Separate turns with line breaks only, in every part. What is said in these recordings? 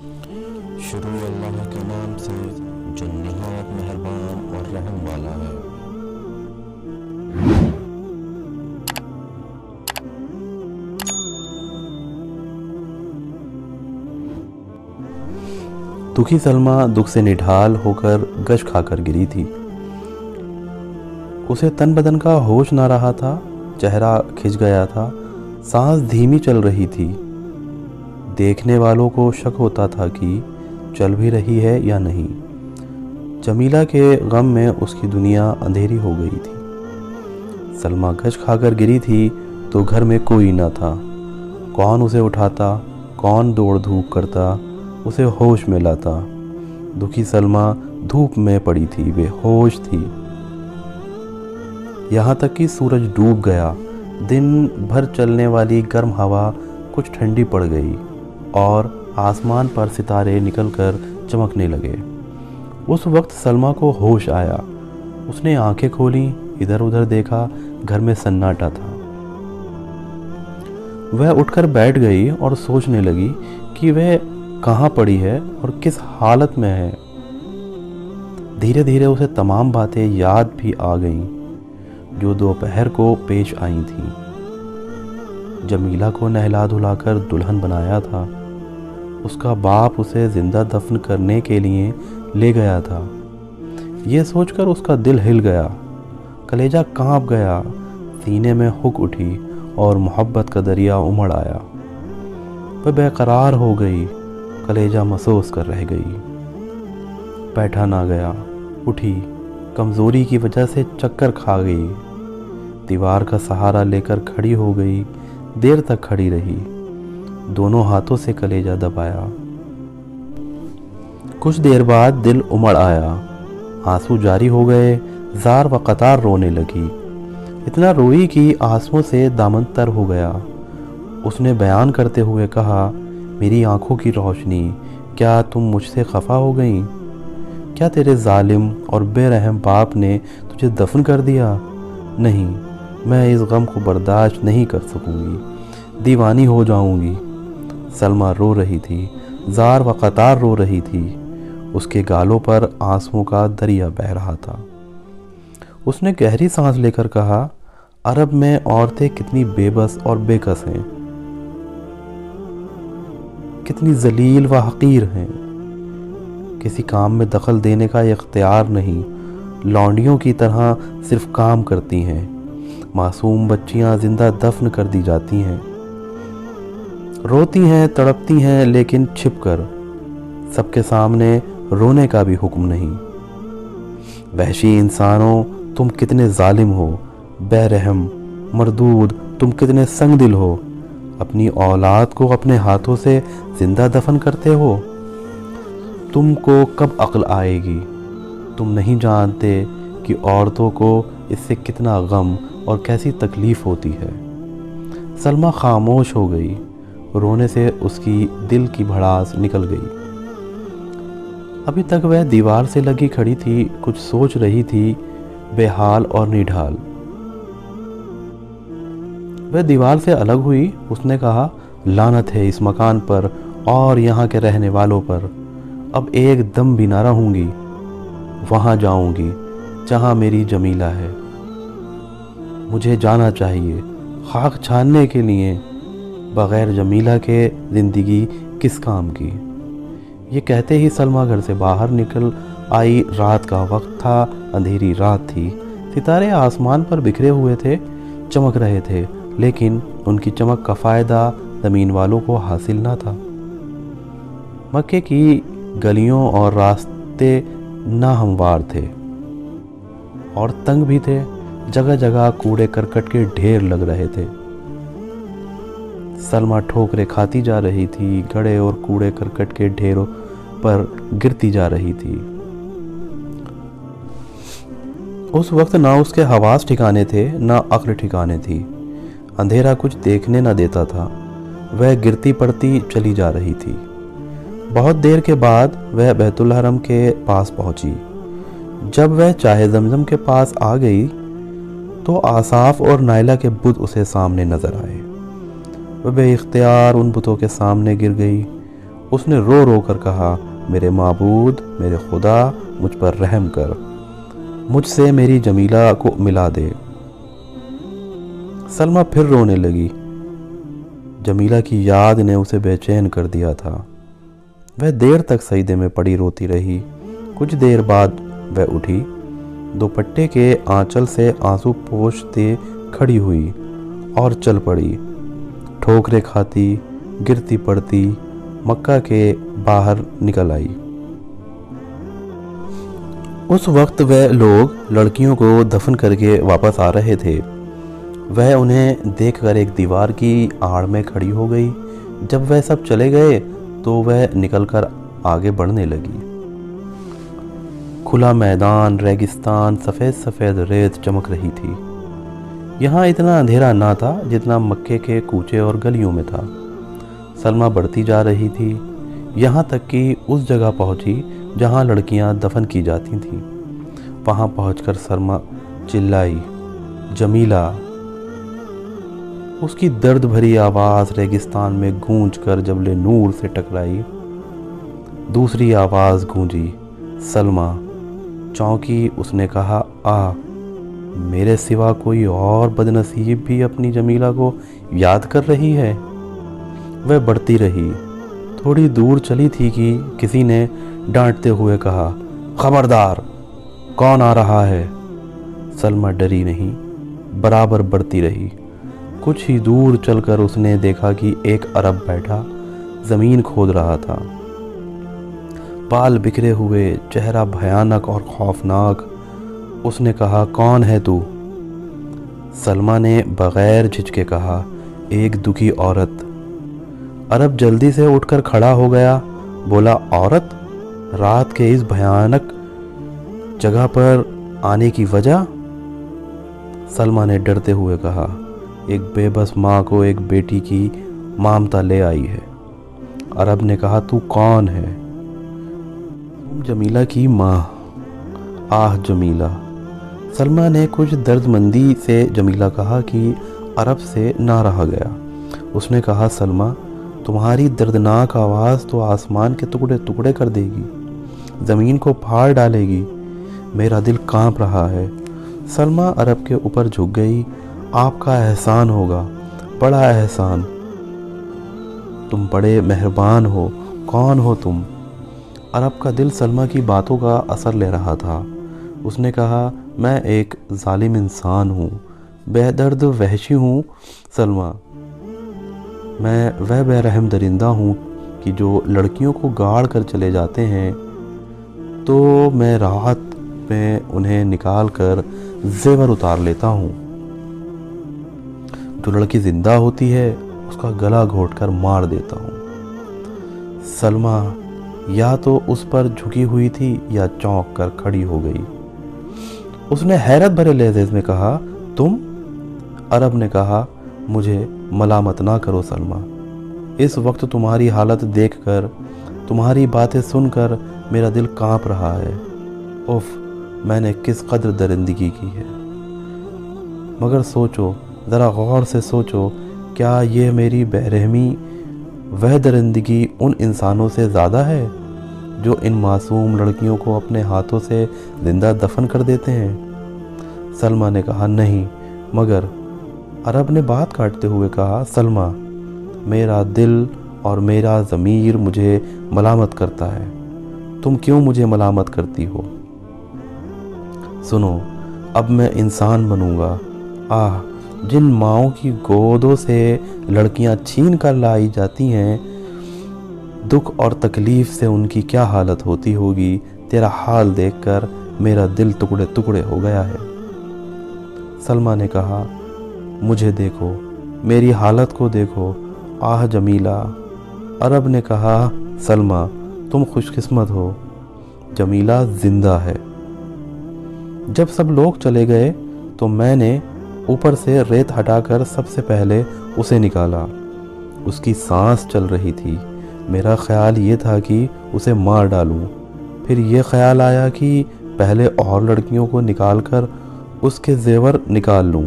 شروع اللہ کے نام سے جو نہایت مہربان اور رحم والا ہے۔
دکھی سلمہ دکھ سے نڈھال ہو کر گش کھا کر گری تھی۔ اسے تن بدن کا ہوش نہ رہا تھا، چہرہ کھچ گیا تھا، سانس دھیمی چل رہی تھی۔ دیکھنے والوں کو شک ہوتا تھا کہ چل بھی رہی ہے یا نہیں۔ جمیلہ کے غم میں اس کی دنیا اندھیری ہو گئی تھی۔ سلمہ گش کھا کر گری تھی تو گھر میں کوئی نہ تھا۔ کون اسے اٹھاتا، کون دوڑ دھوپ کرتا، اسے ہوش میں لاتا۔ دکھی سلمہ دھوپ میں پڑی تھی، بے ہوش تھی، یہاں تک کہ سورج ڈوب گیا۔ دن بھر چلنے والی گرم ہوا کچھ ٹھنڈی پڑ گئی اور آسمان پر ستارے نکل کر چمکنے لگے۔ اس وقت سلمہ کو ہوش آیا۔ اس نے آنکھیں کھولیں، ادھر ادھر دیکھا، گھر میں سناٹا تھا۔ وہ اٹھ کر بیٹھ گئی اور سوچنے لگی کہ وہ کہاں پڑی ہے اور کس حالت میں ہے۔ دھیرے دھیرے اسے تمام باتیں یاد بھی آ گئیں جو دوپہر کو پیش آئی تھیں۔ جمیلہ کو نہلا دھلا کر دلہن بنایا تھا۔ اس کا باپ اسے زندہ دفن کرنے کے لیے لے گیا تھا۔ یہ سوچ کر اس کا دل ہل گیا، کلیجہ کانپ گیا، سینے میں ہک اٹھی اور محبت کا دریا امڑ آیا۔ وہ بے قرار ہو گئی، کلیجہ محسوس کر رہ گئی۔ بیٹھا نہ گیا، اٹھی، کمزوری کی وجہ سے چکر کھا گئی۔ دیوار کا سہارا لے کر کھڑی ہو گئی، دیر تک کھڑی رہی، دونوں ہاتھوں سے کلیجہ دبایا۔ کچھ دیر بعد دل امڑ آیا، آنسو جاری ہو گئے، زار و قطار رونے لگی۔ اتنا روئی کہ آنسوؤں سے دامن تر ہو گیا۔ اس نے بیان کرتے ہوئے کہا، میری آنکھوں کی روشنی، کیا تم مجھ سے خفا ہو گئیں؟ کیا تیرے ظالم اور بے رحم باپ نے تجھے دفن کر دیا؟ نہیں، میں اس غم کو برداشت نہیں کر سکوں گی، دیوانی ہو جاؤں گی۔ سلمہ رو رہی تھی، زار و قطار رو رہی تھی، اس کے گالوں پر آنسوؤں کا دریا بہہ رہا تھا۔ اس نے گہری سانس لے کر کہا، عرب میں عورتیں کتنی بے بس اور بے کس ہیں، کتنی ذلیل و حقیر ہیں، کسی کام میں دخل دینے کا اختیار نہیں، لونڈیوں کی طرح صرف کام کرتی ہیں۔ معصوم بچیاں زندہ دفن کر دی جاتی ہیں، روتی ہیں، تڑپتی ہیں، لیکن چھپ کر، سب کے سامنے رونے کا بھی حکم نہیں۔ وحشی انسانوں، تم کتنے ظالم ہو، بے رحم، مردود، تم کتنے سنگ دل ہو، اپنی اولاد کو اپنے ہاتھوں سے زندہ دفن کرتے ہو۔ تم کو کب عقل آئے گی؟ تم نہیں جانتے کہ عورتوں کو اس سے کتنا غم اور کیسی تکلیف ہوتی ہے۔ سلمہ خاموش ہو گئی، رونے سے اس کی دل کی بھڑاس نکل گئی۔ ابھی تک وہ دیوار سے لگی کھڑی تھی، کچھ سوچ رہی تھی، بے حال اور نڈھال۔ وہ دیوار سے الگ ہوئی، اس نے کہا، لعنت ہے اس مکان پر اور یہاں کے رہنے والوں پر، اب ایک دم بھی نہ رہوں گی۔ وہاں جاؤں گی جہاں میری جمیلہ ہے، مجھے جانا چاہیے، خاک چھاننے کے لیے، بغیر جمیلہ کے زندگی کس کام کی۔ یہ کہتے ہی سلمہ گھر سے باہر نکل آئی۔ رات کا وقت تھا، اندھیری رات تھی، ستارے آسمان پر بکھرے ہوئے تھے، چمک رہے تھے، لیکن ان کی چمک کا فائدہ زمین والوں کو حاصل نہ تھا۔ مکے کی گلیوں اور راستے ناہموار تھے اور تنگ بھی تھے، جگہ جگہ کوڑے کرکٹ کے ڈھیر لگ رہے تھے۔ سلمہ ٹھوکریں کھاتی جا رہی تھی، گڑھے اور کوڑے کرکٹ کے ڈھیروں پر گرتی جا رہی تھی۔ اس وقت نہ اس کے حواس ٹھکانے تھے، نہ عقل ٹھکانے تھی، اندھیرا کچھ دیکھنے نہ دیتا تھا۔ وہ گرتی پڑتی چلی جا رہی تھی۔ بہت دیر کے بعد وہ بیت الحرم کے پاس پہنچی۔ جب وہ چاہ زمزم کے پاس آ گئی تو آصاف اور نائلہ کے بت اسے سامنے نظر آئے۔ وہ بے اختیار ان بتوں کے سامنے گر گئی۔ اس نے رو رو کر کہا، میرے معبود، میرے خدا، مجھ پر رحم کر، مجھ سے میری جمیلہ کو ملا دے۔ سلمیٰ پھر رونے لگی۔ جمیلہ کی یاد نے اسے بے چین کر دیا تھا۔ وہ دیر تک سجدے میں پڑی روتی رہی۔ کچھ دیر بعد وہ اٹھی، دوپٹے کے آنچل سے آنسو پوچھتے کھڑی ہوئی اور چل پڑی۔ ٹھوکریں کھاتی، گرتی پڑتی مکہ کے باہر نکل آئی۔ اس وقت وہ لوگ لڑکیوں کو دفن کر کے واپس آ رہے تھے۔ وہ انہیں دیکھ کر ایک دیوار کی آڑ میں کھڑی ہو گئی۔ جب وہ سب چلے گئے تو وہ نکل کر آگے بڑھنے لگی۔ کھلا میدان، ریگستان، سفید سفید ریت چمک رہی تھی۔ یہاں اتنا اندھیرا نہ تھا جتنا مکے کے کوچے اور گلیوں میں تھا۔ سلمیٰ بڑھتی جا رہی تھی، یہاں تک کہ اس جگہ پہنچی جہاں لڑکیاں دفن کی جاتی تھیں۔ وہاں پہنچ کر سلمیٰ چلائی، جمیلہ! اس کی درد بھری آواز ریگستان میں گونج کر جبل نور سے ٹکرائی۔ دوسری آواز گونجی، سلمیٰ! چونکی اس نے کہا، میرے سوا کوئی اور بد نصیب بھی اپنی جمیلہ کو یاد کر رہی ہے؟ وہ بڑھتی رہی۔ تھوڑی دور چلی تھی کہ کسی نے ڈانٹتے ہوئے کہا، خبردار! کون آ رہا ہے؟ سلمیٰ ڈری نہیں، برابر بڑھتی رہی۔ کچھ ہی دور چل کر اس نے دیکھا کہ ایک عرب بیٹھا زمین کھود رہا تھا۔ بال بکھرے ہوئے، چہرہ بھیانک اور خوفناک۔ اس نے کہا، کون ہے تو؟ سلمیٰ نے بغیر جھجکے کہا، ایک دکھی عورت۔ عرب جلدی سے اٹھ کر کھڑا ہو گیا، بولا، عورت؟ رات کے اس بھیانک جگہ پر آنے کی وجہ؟ سلمیٰ نے ڈرتے ہوئے کہا، ایک بے بس ماں کو ایک بیٹی کی مامتا لے آئی ہے۔ عرب نے کہا، تو کون ہے؟ جمیلہ کی ماں۔ جمیلہ! سلمیٰ نے کچھ درد مندی سے جمیلہ کہا کہ عرب سے نہ رہا گیا۔ اس نے کہا، سلمیٰ، تمہاری دردناک آواز تو آسمان کے ٹکڑے ٹکڑے کر دے گی، زمین کو پھاڑ ڈالے گی۔ میرا دل کانپ رہا ہے۔ سلمیٰ عرب کے اوپر جھک گئی۔ آپ کا احسان ہوگا، بڑا احسان، تم بڑے مہربان ہو۔ کون ہو تم؟ عرب کا دل سلمیٰ کی باتوں کا اثر لے رہا تھا۔ اس نے کہا، میں ایک ظالم انسان ہوں، بے درد وحشی ہوں سلمیٰ۔ میں وہ بے رحم درندہ ہوں کہ جو لڑکیوں کو گاڑ کر چلے جاتے ہیں تو میں رات میں انہیں نکال کر زیور اتار لیتا ہوں۔ جو لڑکی زندہ ہوتی ہے اس کا گلا گھونٹ کر مار دیتا ہوں۔ سلمیٰ یا تو اس پر جھکی ہوئی تھی یا چونک کر کھڑی ہو گئی۔ اس نے حیرت بھرے لہجے میں کہا، تم؟ عرب نے کہا، مجھے ملامت نہ کرو سلمیٰ، اس وقت تمہاری حالت دیکھ کر، تمہاری باتیں سن کر میرا دل کانپ رہا ہے۔ اف، میں نے کس قدر درندگی کی ہے۔ مگر سوچو، ذرا غور سے سوچو، کیا یہ میری بے رحمی، وہ درندگی ان انسانوں سے زیادہ ہے جو ان معصوم لڑکیوں کو اپنے ہاتھوں سے زندہ دفن کر دیتے ہیں؟ سلمیٰ نے کہا، نہیں، مگر عرب نے بات کاٹتے ہوئے کہا، سلمیٰ، میرا دل اور میرا ضمیر مجھے ملامت کرتا ہے۔ تم کیوں مجھے ملامت کرتی ہو؟ سنو، اب میں انسان بنوں گا۔ جن ماؤں کی گودوں سے لڑکیاں چھین کر لائی جاتی ہیں، دکھ اور تکلیف سے ان کی کیا حالت ہوتی ہوگی، تیرا حال دیکھ کر میرا دل ٹکڑے ٹکڑے ہو گیا ہے۔ سلمیٰ نے کہا، مجھے دیکھو، میری حالت کو دیکھو، جمیلہ۔ عرب نے کہا، سلمیٰ، تم خوش قسمت ہو، جمیلہ زندہ ہے۔ جب سب لوگ چلے گئے تو میں نے اوپر سے ریت ہٹا کر سب سے پہلے اسے نکالا۔ اس کی سانس چل رہی تھی۔ میرا خیال یہ تھا کہ اسے مار ڈالوں، پھر یہ خیال آیا کہ پہلے اور لڑکیوں کو نکال کر اس کے زیور نکال لوں،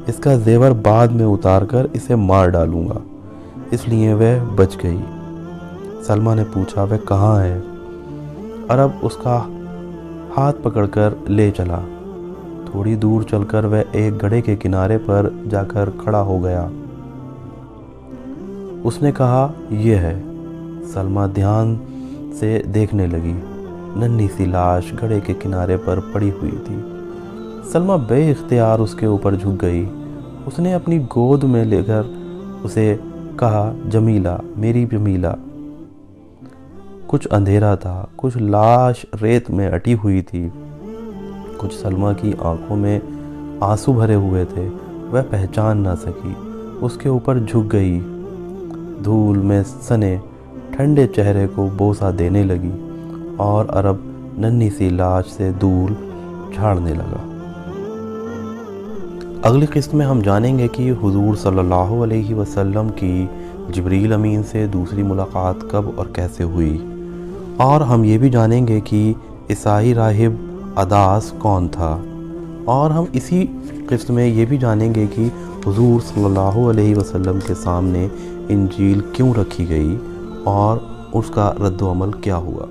اس کا زیور بعد میں اتار کر اسے مار ڈالوں گا، اس لیے وہ بچ گئی۔ سلمہ نے پوچھا وہ کہاں ہے؟ عرب اس کا ہاتھ پکڑ کر لے چلا۔ تھوڑی دور چل کر وہ ایک گڑھے کے کنارے پر جا کر کھڑا ہو گیا۔ اس نے کہا یہ ہے۔ سلمہ دھیان سے دیکھنے لگی۔ ننھی سی لاش گڑھے کے کنارے پر پڑی ہوئی تھی۔ سلمہ بے اختیار اس کے اوپر جھک گئی۔ اس نے اپنی گود میں لے کر اسے کہا جمیلہ، میری جمیلہ۔ کچھ اندھیرا تھا، کچھ لاش ریت میں اٹی ہوئی تھی، کچھ سلمہ کی آنکھوں میں آنسو بھرے ہوئے تھے۔ وہ پہچان نہ سکی۔ اس کے اوپر جھک گئی۔ دھول میں سنے ٹھنڈے چہرے کو بوسہ دینے لگی اور عرب ننھی سی لاش سے دھول جھاڑنے لگا۔ اگلی قسط میں ہم جانیں گے کہ حضور صلی اللہ علیہ وسلم کی جبریل امین سے دوسری ملاقات کب اور کیسے ہوئی، اور ہم یہ بھی جانیں گے کہ عیسائی راہب عداس کون تھا، اور ہم اسی قسط میں یہ بھی جانیں گے کہ حضور صلی اللہ علیہ وسلم کے سامنے انجیل کیوں رکھی گئی اور اس کا رد و عمل کیا ہوا۔